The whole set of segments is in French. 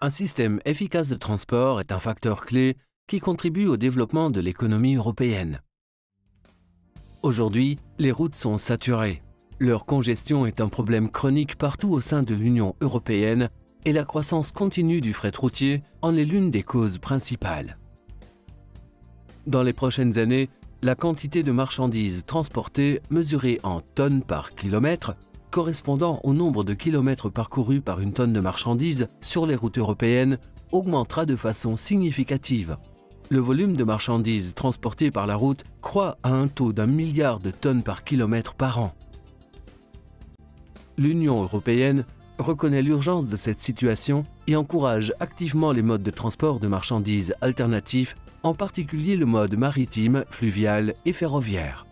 Un système efficace de transport est un facteur clé qui contribue au développement de l'économie européenne. Aujourd'hui, les routes sont saturées. Leur congestion est un problème chronique partout au sein de l'Union européenne et la croissance continue du fret routier en est l'une des causes principales. Dans les prochaines années, la quantité de marchandises transportées mesurée en tonnes par kilomètre, correspondant au nombre de kilomètres parcourus par une tonne de marchandises sur les routes européennes, augmentera de façon significative. Le volume de marchandises transportées par la route croît à un taux d'1 milliard de tonnes par kilomètre par an. L'Union européenne reconnaît l'urgence de cette situation et encourage activement les modes de transport de marchandises alternatifs, en particulier le mode maritime, fluvial et ferroviaire.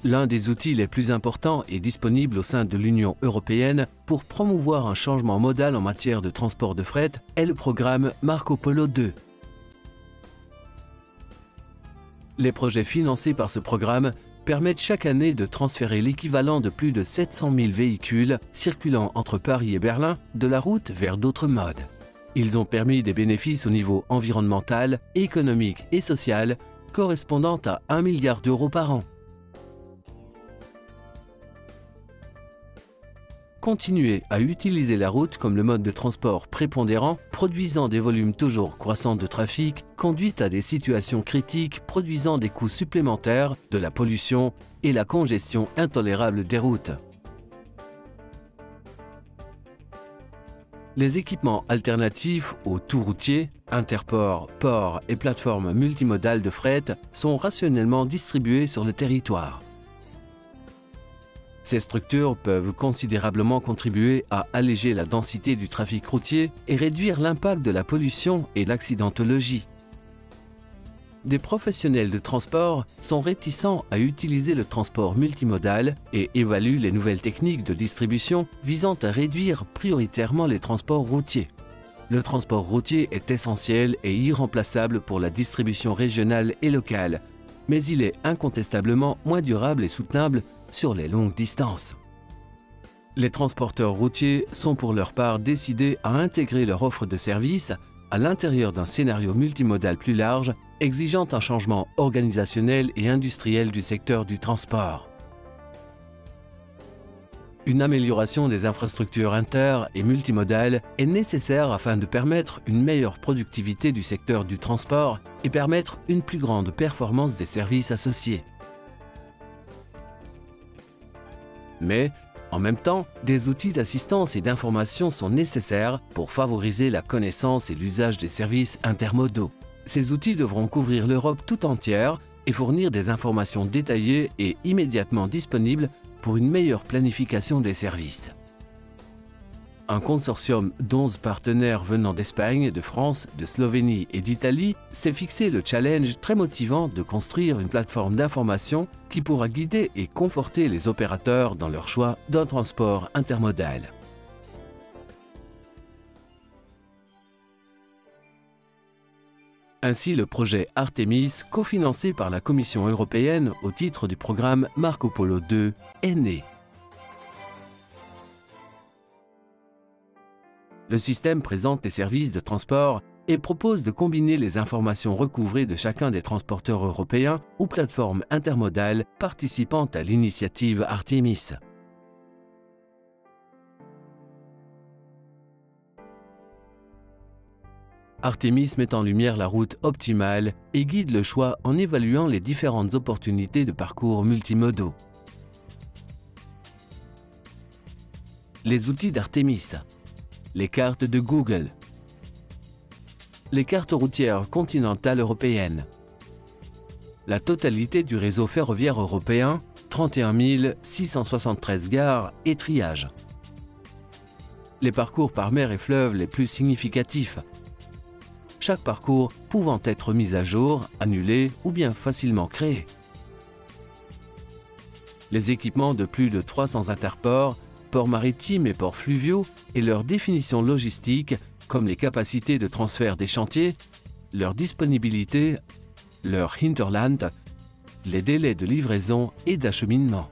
L'un des outils les plus importants et disponibles au sein de l'Union européenne pour promouvoir un changement modal en matière de transport de fret est le programme Marco Polo II. Les projets financés par ce programme permettent chaque année de transférer l'équivalent de plus de 700 000 véhicules circulant entre Paris et Berlin de la route vers d'autres modes. Ils ont permis des bénéfices au niveau environnemental, économique et social correspondant à 1 milliard d'euros par an. Continuer à utiliser la route comme le mode de transport prépondérant, produisant des volumes toujours croissants de trafic, conduit à des situations critiques produisant des coûts supplémentaires, de la pollution et la congestion intolérable des routes. Les équipements alternatifs aux tout-routiers, interports, ports et plateformes multimodales de fret sont rationnellement distribués sur le territoire. Ces structures peuvent considérablement contribuer à alléger la densité du trafic routier et réduire l'impact de la pollution et l'accidentologie. Des professionnels de transport sont réticents à utiliser le transport multimodal et évaluent les nouvelles techniques de distribution visant à réduire prioritairement les transports routiers. Le transport routier est essentiel et irremplaçable pour la distribution régionale et locale, mais il est incontestablement moins durable et soutenable sur les longues distances. Les transporteurs routiers sont pour leur part décidés à intégrer leur offre de services à l'intérieur d'un scénario multimodal plus large, exigeant un changement organisationnel et industriel du secteur du transport. Une amélioration des infrastructures inter- et multimodales est nécessaire afin de permettre une meilleure productivité du secteur du transport et permettre une plus grande performance des services associés. Mais, en même temps, des outils d'assistance et d'information sont nécessaires pour favoriser la connaissance et l'usage des services intermodaux. Ces outils devront couvrir l'Europe tout entière et fournir des informations détaillées et immédiatement disponibles pour une meilleure planification des services. Un consortium d'11 partenaires venant d'Espagne, de France, de Slovénie et d'Italie s'est fixé le challenge très motivant de construire une plateforme d'information qui pourra guider et conforter les opérateurs dans leur choix d'un transport intermodal. Ainsi, le projet Artemis, cofinancé par la Commission européenne au titre du programme Marco Polo II, est né. Le système présente les services de transport et propose de combiner les informations recouvrées de chacun des transporteurs européens ou plateformes intermodales participant à l'initiative Artemis. Artemis met en lumière la route optimale et guide le choix en évaluant les différentes opportunités de parcours multimodaux. Les outils d'Artemis. Les cartes de Google. Les cartes routières continentales européennes. La totalité du réseau ferroviaire européen, 31 673 gares et triages. Les parcours par mer et fleuve les plus significatifs. Chaque parcours pouvant être mis à jour, annulé ou bien facilement créé. Les équipements de plus de 300 interports, ports maritimes et ports fluviaux et leur définition logistique, comme les capacités de transfert des chantiers, leur disponibilité, leur hinterland, les délais de livraison et d'acheminement.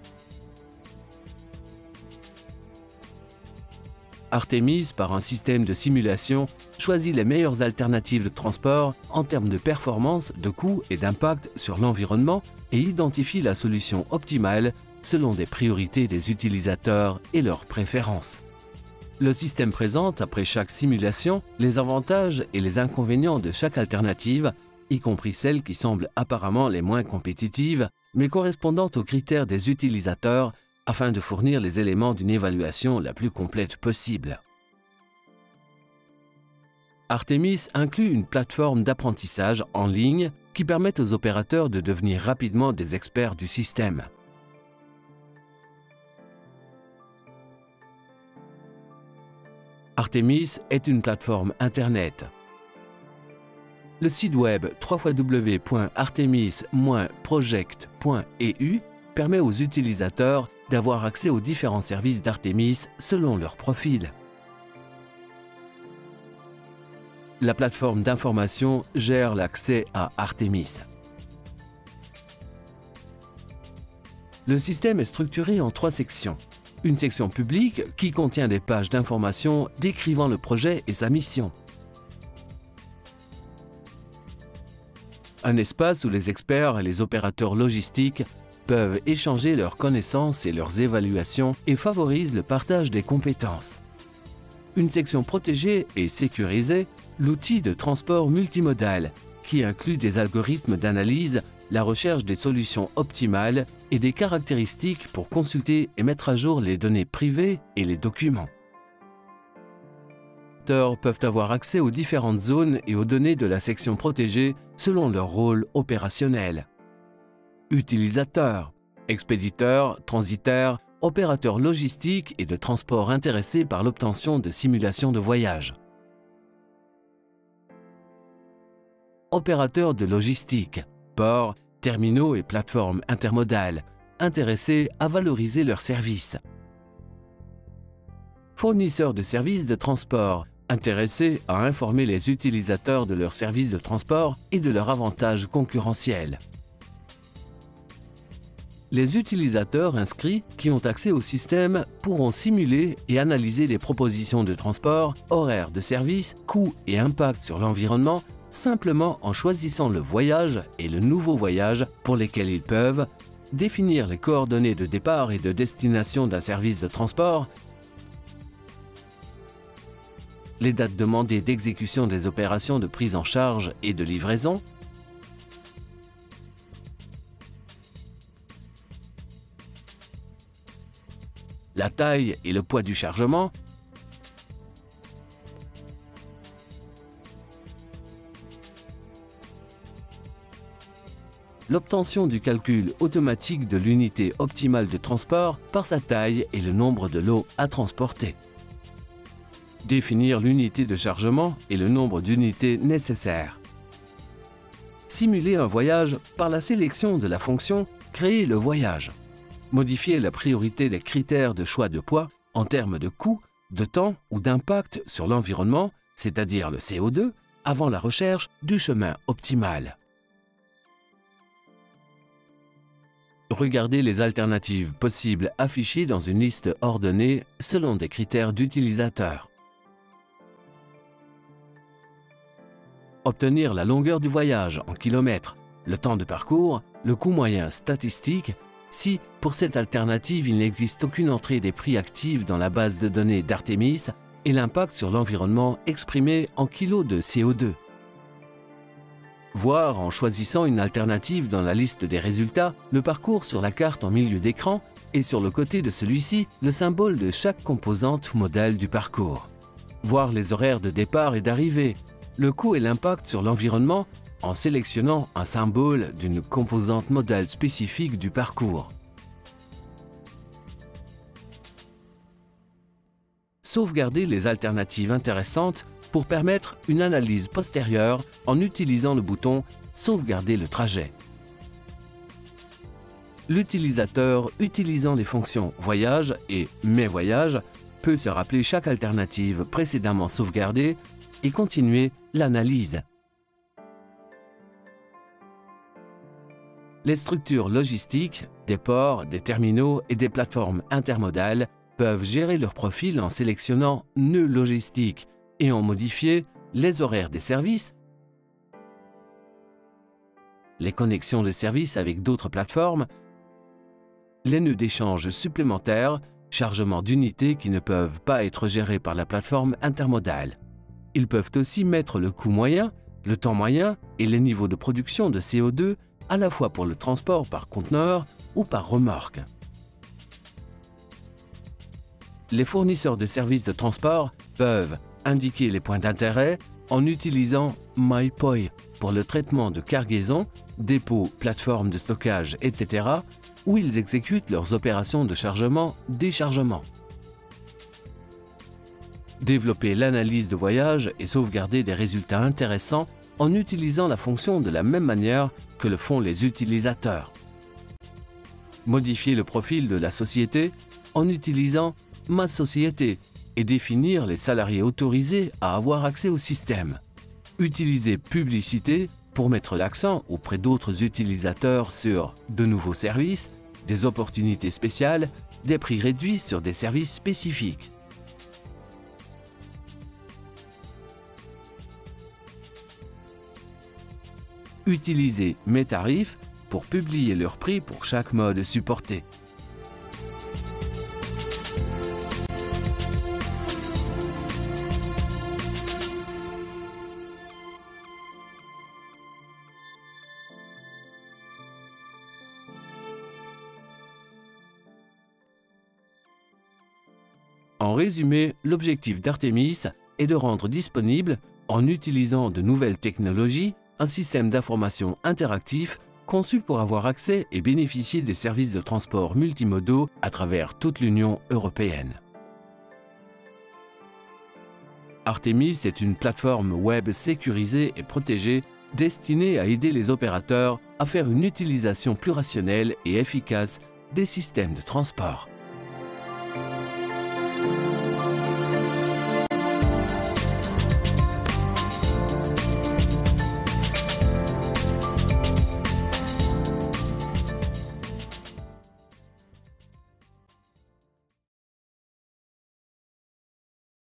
Artemis, par un système de simulation, choisit les meilleures alternatives de transport en termes de performance, de coût et d'impact sur l'environnement et identifie la solution optimale selon des priorités des utilisateurs et leurs préférences. Le système présente, après chaque simulation, les avantages et les inconvénients de chaque alternative, y compris celles qui semblent apparemment les moins compétitives, mais correspondant aux critères des utilisateurs, afin de fournir les éléments d'une évaluation la plus complète possible. Artemis inclut une plateforme d'apprentissage en ligne qui permet aux opérateurs de devenir rapidement des experts du système. Artemis est une plateforme Internet. Le site web www.artemis-project.eu permet aux utilisateurs d'avoir accès aux différents services d'Artemis selon leur profil. La plateforme d'information gère l'accès à Artemis. Le système est structuré en 3 sections. Une section publique qui contient des pages d'information décrivant le projet et sa mission. Un espace où les experts et les opérateurs logistiques peuvent échanger leurs connaissances et leurs évaluations et favorisent le partage des compétences. Une section protégée et sécurisée, l'outil de transport multimodal, qui inclut des algorithmes d'analyse, la recherche des solutions optimales et des caractéristiques pour consulter et mettre à jour les données privées et les documents. Les utilisateurs peuvent avoir accès aux différentes zones et aux données de la section protégée selon leur rôle opérationnel. Utilisateurs, expéditeurs, transitaires, opérateurs logistiques et de transport intéressés par l'obtention de simulations de voyage. Opérateurs de logistique, ports, terminaux et plateformes intermodales, intéressés à valoriser leurs services. Fournisseurs de services de transport, intéressés à informer les utilisateurs de leurs services de transport et de leurs avantages concurrentiels. Les utilisateurs inscrits qui ont accès au système pourront simuler et analyser les propositions de transport, horaires de service, coûts et impact sur l'environnement simplement en choisissant le voyage et le nouveau voyage pour lesquels ils peuvent définir les coordonnées de départ et de destination d'un service de transport, les dates demandées d'exécution des opérations de prise en charge et de livraison, la taille et le poids du chargement, l'obtention du calcul automatique de l'unité optimale de transport par sa taille et le nombre de lots à transporter. Définir l'unité de chargement et le nombre d'unités nécessaires. Simuler un voyage par la sélection de la fonction « Créer le voyage ». Modifier la priorité des critères de choix de poids en termes de coût, de temps ou d'impact sur l'environnement, c'est-à-dire le CO2, avant la recherche du chemin optimal. Regardez les alternatives possibles affichées dans une liste ordonnée selon des critères d'utilisateurs. Obtenir la longueur du voyage en kilomètres, le temps de parcours, le coût moyen statistique, si, pour cette alternative, il n'existe aucune entrée des prix actifs dans la base de données d'Artemis et l'impact sur l'environnement exprimé en kilos de CO2. Voir, en choisissant une alternative dans la liste des résultats, le parcours sur la carte en milieu d'écran et sur le côté de celui-ci, le symbole de chaque composante modale du parcours. Voir les horaires de départ et d'arrivée, le coût et l'impact sur l'environnement en sélectionnant un symbole d'une composante modale spécifique du parcours. Sauvegarder les alternatives intéressantes pour permettre une analyse postérieure en utilisant le bouton « Sauvegarder le trajet ». L'utilisateur utilisant les fonctions « Voyage » et « Mes voyages » peut se rappeler chaque alternative précédemment sauvegardée et continuer l'analyse. Les structures logistiques, des ports, des terminaux et des plateformes intermodales peuvent gérer leur profil en sélectionnant nœuds logistiques et en modifier les horaires des services, les connexions des services avec d'autres plateformes, les nœuds d'échange supplémentaires, chargement d'unités qui ne peuvent pas être gérés par la plateforme intermodale. Ils peuvent aussi mettre le coût moyen, le temps moyen et les niveaux de production de CO2 à la fois pour le transport par conteneur ou par remorque. Les fournisseurs de services de transport peuvent indiquer les points d'intérêt en utilisant MyPOI pour le traitement de cargaison, dépôts, plateformes de stockage, etc., où ils exécutent leurs opérations de chargement-déchargement. Développer l'analyse de voyage et sauvegarder des résultats intéressants en utilisant la fonction de la même manière que le font les utilisateurs. Modifier le profil de la société en utilisant Ma société et définir les salariés autorisés à avoir accès au système. Utiliser publicité pour mettre l'accent auprès d'autres utilisateurs sur de nouveaux services, des opportunités spéciales, des prix réduits sur des services spécifiques. Utiliser Mes tarifs pour publier leurs prix pour chaque mode supporté. En résumé, l'objectif d'Artemis est de rendre disponible, en utilisant de nouvelles technologies, un système d'information interactif conçu pour avoir accès et bénéficier des services de transport multimodaux à travers toute l'Union européenne. Artemis est une plateforme web sécurisée et protégée destinée à aider les opérateurs à faire une utilisation plus rationnelle et efficace des systèmes de transport.